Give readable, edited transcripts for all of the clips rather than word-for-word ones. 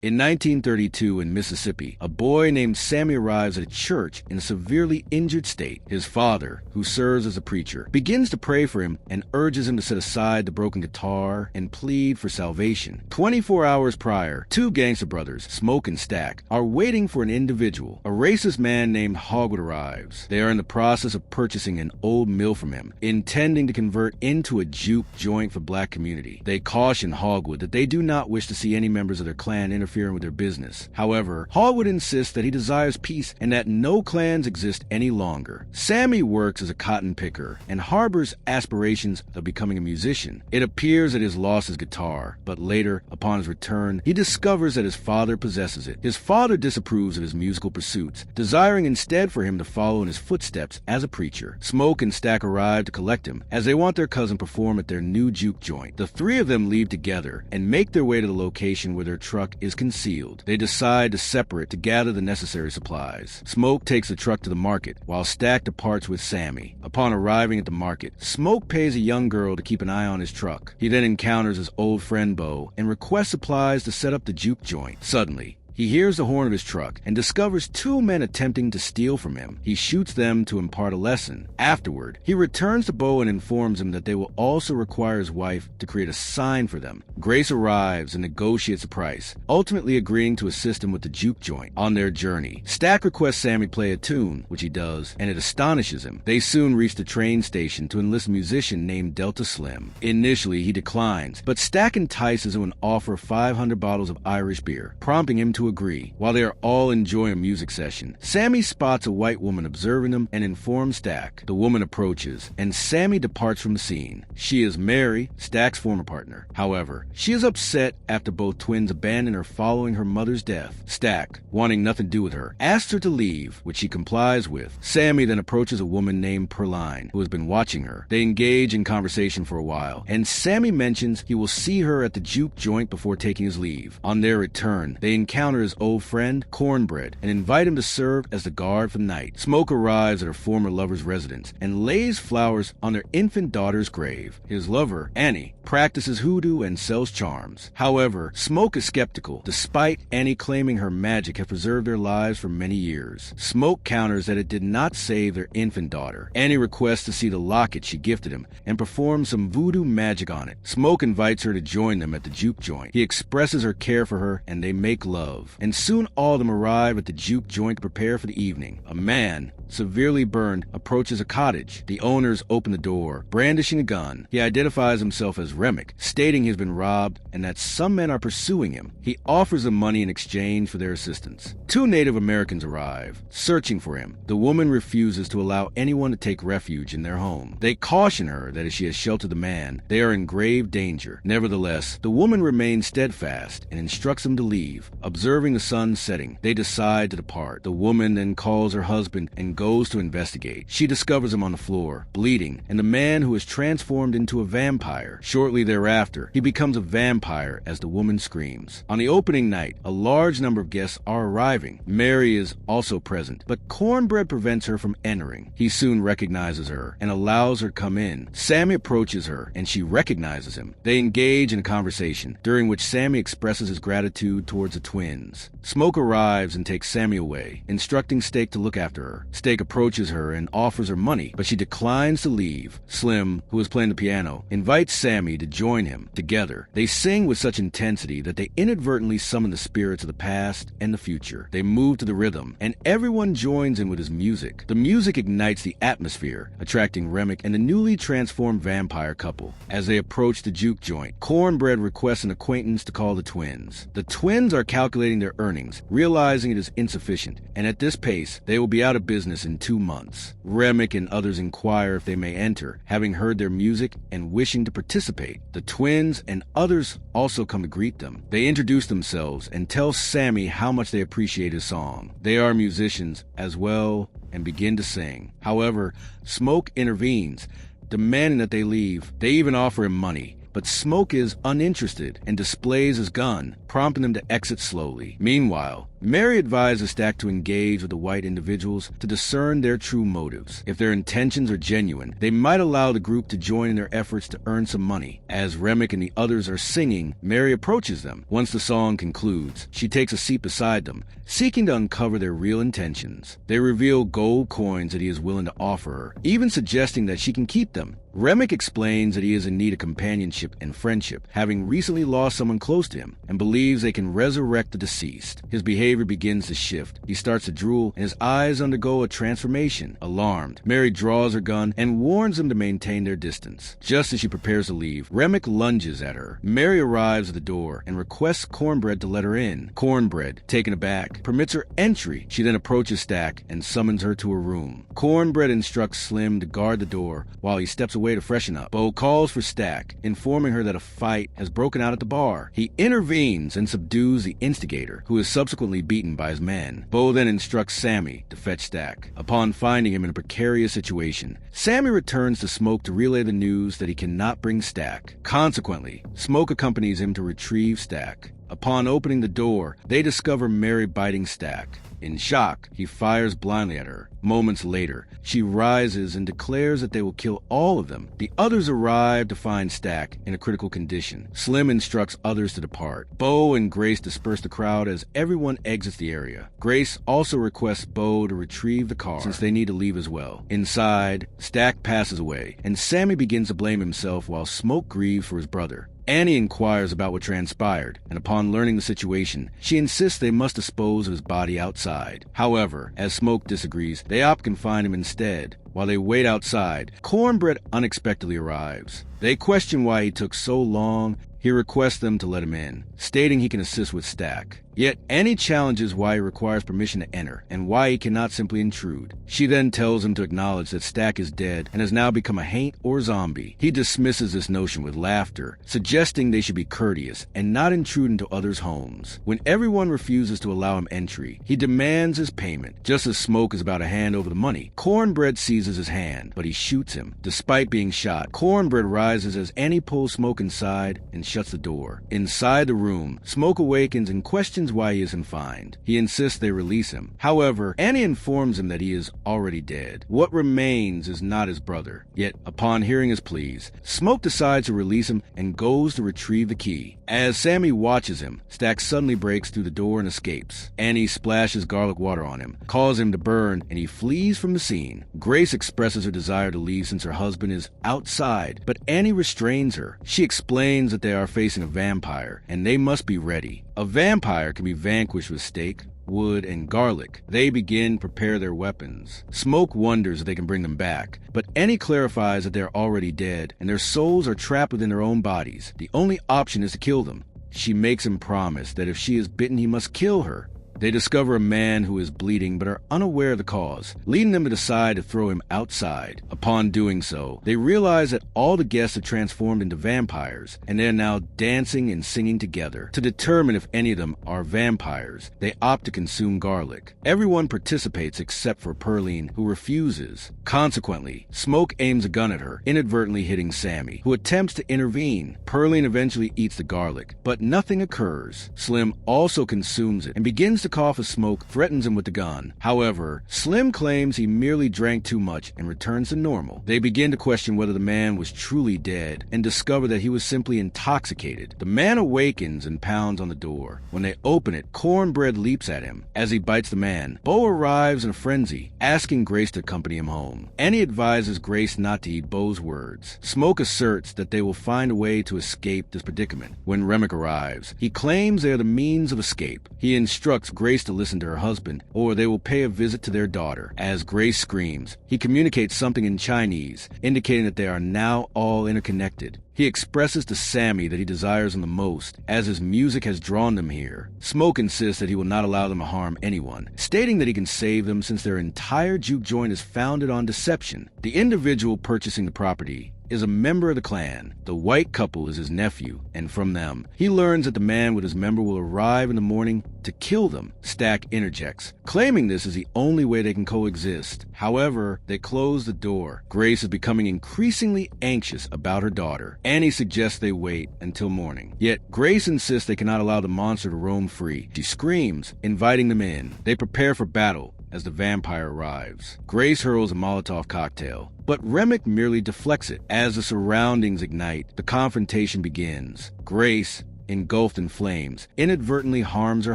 In 1932 in Mississippi, a boy named Sammy arrives at a church in a severely injured state. His father, who serves as a preacher, begins to pray for him and urges him to set aside the broken guitar and plead for salvation. 24 hours prior, two gangster brothers, Smoke and Stack, are waiting for an individual. A racist man named Hogwood arrives. They are in the process of purchasing an old mill from him, intending to convert into a juke joint for black community. They caution Hogwood that they do not wish to see any members of their clan interfering with their business. However, Hogwood insists that he desires peace and that no clans exist any longer. Sammy works as a cotton picker and harbors aspirations of becoming a musician. It appears that he has lost his guitar, but later, upon his return, he discovers that his father possesses it. His father disapproves of his musical pursuits, desiring instead for him to follow in his footsteps as a preacher. Smoke and Stack arrive to collect him, as they want their cousin perform at their new juke joint. The three of them leave together and make their way to the location where their truck is concealed. They decide to separate to gather the necessary supplies. Smoke takes the truck to the market, while Stack departs with Sammy. Upon arriving at the market, Smoke pays a young girl to keep an eye on his truck. He then encounters his old friend Bo and requests supplies to set up the juke joint. Suddenly, he hears the horn of his truck and discovers two men attempting to steal from him. He shoots them to impart a lesson. Afterward, he returns to Bo and informs him that they will also require his wife to create a sign for them. Grace arrives and negotiates a price, ultimately agreeing to assist him with the juke joint. On their journey, Stack requests Sammy play a tune, which he does, and it astonishes him. They soon reach the train station to enlist a musician named Delta Slim. Initially, he declines, but Stack entices him with an offer of 500 bottles of Irish beer, prompting him to agree. While they are all enjoying a music session, Sammy spots a white woman observing them and informs Stack. The woman approaches, and Sammy departs from the scene. She is Mary, Stack's former partner. However, she is upset after both twins abandon her following her mother's death. Stack, wanting nothing to do with her, asks her to leave, which she complies with. Sammy then approaches a woman named Perline, who has been watching her. They engage in conversation for a while, and Sammy mentions he will see her at the juke joint before taking his leave. On their return, they encounter his old friend, Cornbread, and invite him to serve as the guard for the night. Smoke arrives at her former lover's residence and lays flowers on their infant daughter's grave. His lover, Annie, practices hoodoo and sells charms. However, Smoke is skeptical, despite Annie claiming her magic had preserved their lives for many years. Smoke counters that it did not save their infant daughter. Annie requests to see the locket she gifted him and performs some voodoo magic on it. Smoke invites her to join them at the juke joint. He expresses her care for her and they make love. And soon all of them arrive at the juke joint to prepare for the evening. A man, severely burned, approaches a cottage. The owners open the door, brandishing a gun. He identifies himself as Remick, stating he's been robbed and that some men are pursuing him. He offers them money in exchange for their assistance. Two Native Americans arrive, searching for him. The woman refuses to allow anyone to take refuge in their home. They caution her that if she has sheltered the man, they are in grave danger. Nevertheless, the woman remains steadfast and instructs them to leave. Observing the sun setting, they decide to depart. The woman then calls her husband and goes to investigate. She discovers him on the floor, bleeding, and the man who is transformed into a vampire. Shortly thereafter, he becomes a vampire as the woman screams. On the opening night, a large number of guests are arriving. Mary is also present, but Cornbread prevents her from entering. He soon recognizes her and allows her to come in. Sammy approaches her, and she recognizes him. They engage in a conversation, during which Sammy expresses his gratitude towards the twins. Smoke arrives and takes Sammy away, instructing Steak to look after her. Steak approaches her and offers her money, but she declines to leave. Slim, who is playing the piano, invites Sammy to join him. Together, they sing with such intensity that they inadvertently summon the spirits of the past and the future. They move to the rhythm, and everyone joins in with his music. The music ignites the atmosphere, attracting Remick and the newly transformed vampire couple. As they approach the juke joint, Cornbread requests an acquaintance to call the twins. The twins are calculating their earnings, realizing it is insufficient, and at this pace, they will be out of business in 2 months. Remick and others inquire if they may enter, having heard their music and wishing to participate. The twins and others also come to greet them. They introduce themselves and tell Sammy how much they appreciate his song. They are musicians as well and begin to sing. However, Smoke intervenes, demanding that they leave. They even offer him money, but Smoke is uninterested and displays his gun, prompting them to exit slowly. Meanwhile, Mary advises Stack to engage with the white individuals to discern their true motives. If their intentions are genuine, they might allow the group to join in their efforts to earn some money. As Remick and the others are singing, Mary approaches them. Once the song concludes, she takes a seat beside them, seeking to uncover their real intentions. They reveal gold coins that he is willing to offer her, even suggesting that she can keep them. Remick explains that he is in need of companionship and friendship, having recently lost someone close to him, and believes they can resurrect the deceased. His behavior begins to shift. He starts to drool, and his eyes undergo a transformation. Alarmed, Mary draws her gun and warns them to maintain their distance. Just as she prepares to leave, Remick lunges at her. Mary arrives at the door and requests Cornbread to let her in. Cornbread, taken aback, permits her entry. She then approaches Stack and summons her to her room. Cornbread instructs Slim to guard the door while he steps away to freshen up. Bo calls for Stack, informing her that a fight has broken out at the bar. He intervenes and subdues the instigator, who is subsequently beaten by his men. Bo then instructs Sammy to fetch Stack. Upon finding him in a precarious situation, Sammy returns to Smoke to relay the news that he cannot bring Stack. Consequently, Smoke accompanies him to retrieve Stack. Upon opening the door, they discover Mary biting Stack. In shock, he fires blindly at her. Moments later, she rises and declares that they will kill all of them. The others arrive to find Stack in a critical condition. Slim instructs others to depart. Bo and Grace disperse the crowd as everyone exits the area. Grace also requests Bo to retrieve the car, since they need to leave as well. Inside, Stack passes away, and Sammy begins to blame himself while Smoke grieves for his brother. Annie inquires about what transpired, and upon learning the situation, she insists they must dispose of his body outside. However, as Smoke disagrees, they opt to confine him instead. While they wait outside, Cornbread unexpectedly arrives. They question why he took so long. He requests them to let him in, stating he can assist with Stack. Yet Annie challenges why he requires permission to enter, and why he cannot simply intrude. She then tells him to acknowledge that Stack is dead and has now become a haint or zombie. He dismisses this notion with laughter, suggesting they should be courteous and not intrude into others' homes. When everyone refuses to allow him entry, he demands his payment. Just as Smoke is about to hand over the money, Cornbread seizes his hand, but he shoots him. Despite being shot, Cornbread rises as Annie pulls Smoke inside and shuts the door. Inside the room, Smoke awakens and questions why he is confined. He insists they release him. However, Annie informs him that he is already dead. What remains is not his brother. Yet, upon hearing his pleas, Smoke decides to release him and goes to retrieve the key. As Sammy watches him, Stack suddenly breaks through the door and escapes. Annie splashes garlic water on him, calls him to burn, and he flees from the scene. Grace expresses her desire to leave since her husband is outside, but Annie restrains her. She explains that they are facing a vampire, and they must be ready. A vampire can be vanquished with steak, wood, and garlic. They begin to prepare their weapons. Smoke wonders if they can bring them back, but Annie clarifies that they are already dead, and their souls are trapped within their own bodies. The only option is to kill them. She makes him promise that if she is bitten, he must kill her. They discover a man who is bleeding but are unaware of the cause, leading them to decide to throw him outside. Upon doing so, they realize that all the guests have transformed into vampires, and they are now dancing and singing together. To determine if any of them are vampires, they opt to consume garlic. Everyone participates except for Pearline, who refuses. Consequently, Smoke aims a gun at her, inadvertently hitting Sammy, who attempts to intervene. Pearline eventually eats the garlic, but nothing occurs. Slim also consumes it and begins to cough as Smoke threatens him with the gun. However, Slim claims he merely drank too much and returns to normal. They begin to question whether the man was truly dead and discover that he was simply intoxicated. The man awakens and pounds on the door. When they open it, Cornbread leaps at him. As he bites the man, Bo arrives in a frenzy, asking Grace to accompany him home. Annie advises Grace not to heed Bo's words. Smoke asserts that they will find a way to escape this predicament. When Remick arrives, he claims they are the means of escape. He instructs Grace to listen to her husband, or they will pay a visit to their daughter. As Grace screams, he communicates something in Chinese, indicating that they are now all interconnected. He expresses to Sammy that he desires them the most, as his music has drawn them here. Smoke insists that he will not allow them to harm anyone, stating that he can save them since their entire juke joint is founded on deception. The individual purchasing the property is a member of the clan. The white couple is his nephew, and from them, he learns that the man with his member will arrive in the morning to kill them. Stack interjects, claiming this is the only way they can coexist. However, they close the door. Grace is becoming increasingly anxious about her daughter. Annie suggests they wait until morning. Yet, Grace insists they cannot allow the monster to roam free. She screams, inviting them in. They prepare for battle as the vampire arrives. Grace hurls a Molotov cocktail, but Remick merely deflects it. As the surroundings ignite, the confrontation begins. Grace, engulfed in flames, inadvertently harms her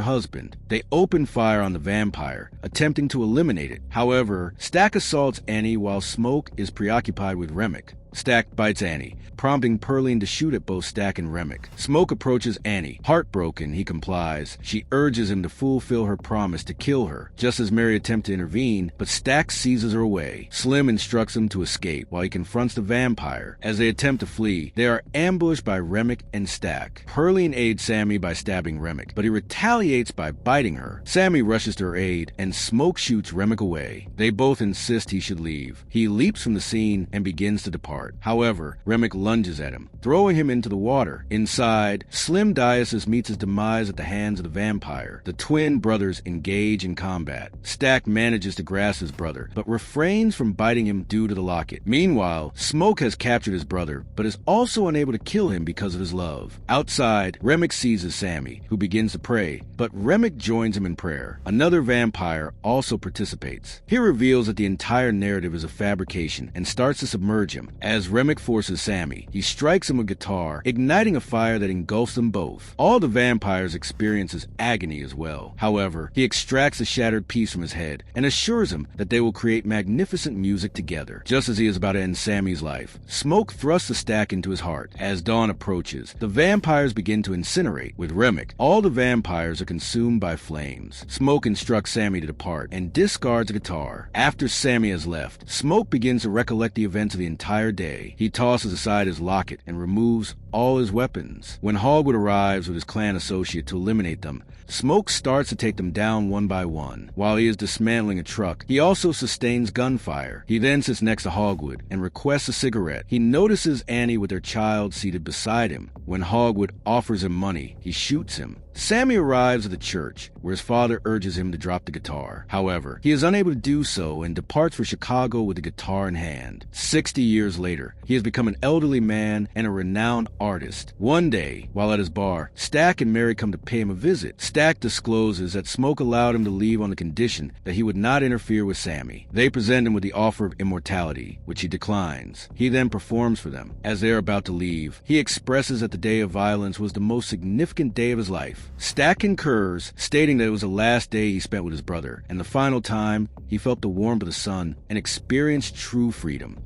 husband. They open fire on the vampire, attempting to eliminate it. However, Stack assaults Annie while Smoke is preoccupied with Remick. Stack bites Annie, prompting Pearline to shoot at both Stack and Remick. Smoke approaches Annie. Heartbroken, he complies. She urges him to fulfill her promise to kill her, just as Mary attempts to intervene, but Stack seizes her away. Slim instructs him to escape while he confronts the vampire. As they attempt to flee, they are ambushed by Remick and Stack. Pearline aids Sammy by stabbing Remick, but he retaliates by biting her. Sammy rushes to her aid, and Smoke shoots Remick away. They both insist he should leave. He leaps from the scene and begins to depart. However, Remick lunges at him, throwing him into the water. Inside, Slim Diasis meets his demise at the hands of the vampire. The twin brothers engage in combat. Stack manages to grasp his brother, but refrains from biting him due to the locket. Meanwhile, Smoke has captured his brother, but is also unable to kill him because of his love. Outside, Remick seizes Sammy, who begins to pray, but Remick joins him in prayer. Another vampire also participates. He reveals that the entire narrative is a fabrication and starts to submerge him. As Remick forces Sammy, he strikes him with a guitar, igniting a fire that engulfs them both. All the vampires experiences agony as well. However, he extracts a shattered piece from his head and assures him that they will create magnificent music together. Just as he is about to end Sammy's life, Smoke thrusts a stack into his heart. As dawn approaches, the vampires begin to incinerate. With Remick, all the vampires are consumed by flames. Smoke instructs Sammy to depart and discards a guitar. After Sammy has left, Smoke begins to recollect the events of the entire day. He tosses aside his locket and removes all his weapons. When Hogwood arrives with his clan associate to eliminate them, Smoke starts to take them down one by one. While he is dismantling a truck, he also sustains gunfire. He then sits next to Hogwood and requests a cigarette. He notices Annie with her child seated beside him. When Hogwood offers him money, he shoots him. Sammy arrives at the church, where his father urges him to drop the guitar. However, he is unable to do so and departs for Chicago with the guitar in hand. 60 years later, he has become an elderly man and a renowned artist. One day, while at his bar, Stack and Mary come to pay him a visit. Stack discloses that Smoke allowed him to leave on the condition that he would not interfere with Sammy. They present him with the offer of immortality, which he declines. He then performs for them. As they are about to leave, he expresses that the day of violence was the most significant day of his life. Stack concurs, stating that it was the last day he spent with his brother, and the final time he felt the warmth of the sun and experienced true freedom.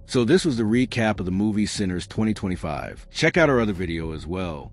So this was the recap of the movie Sinners 2025. Check out our other video as well.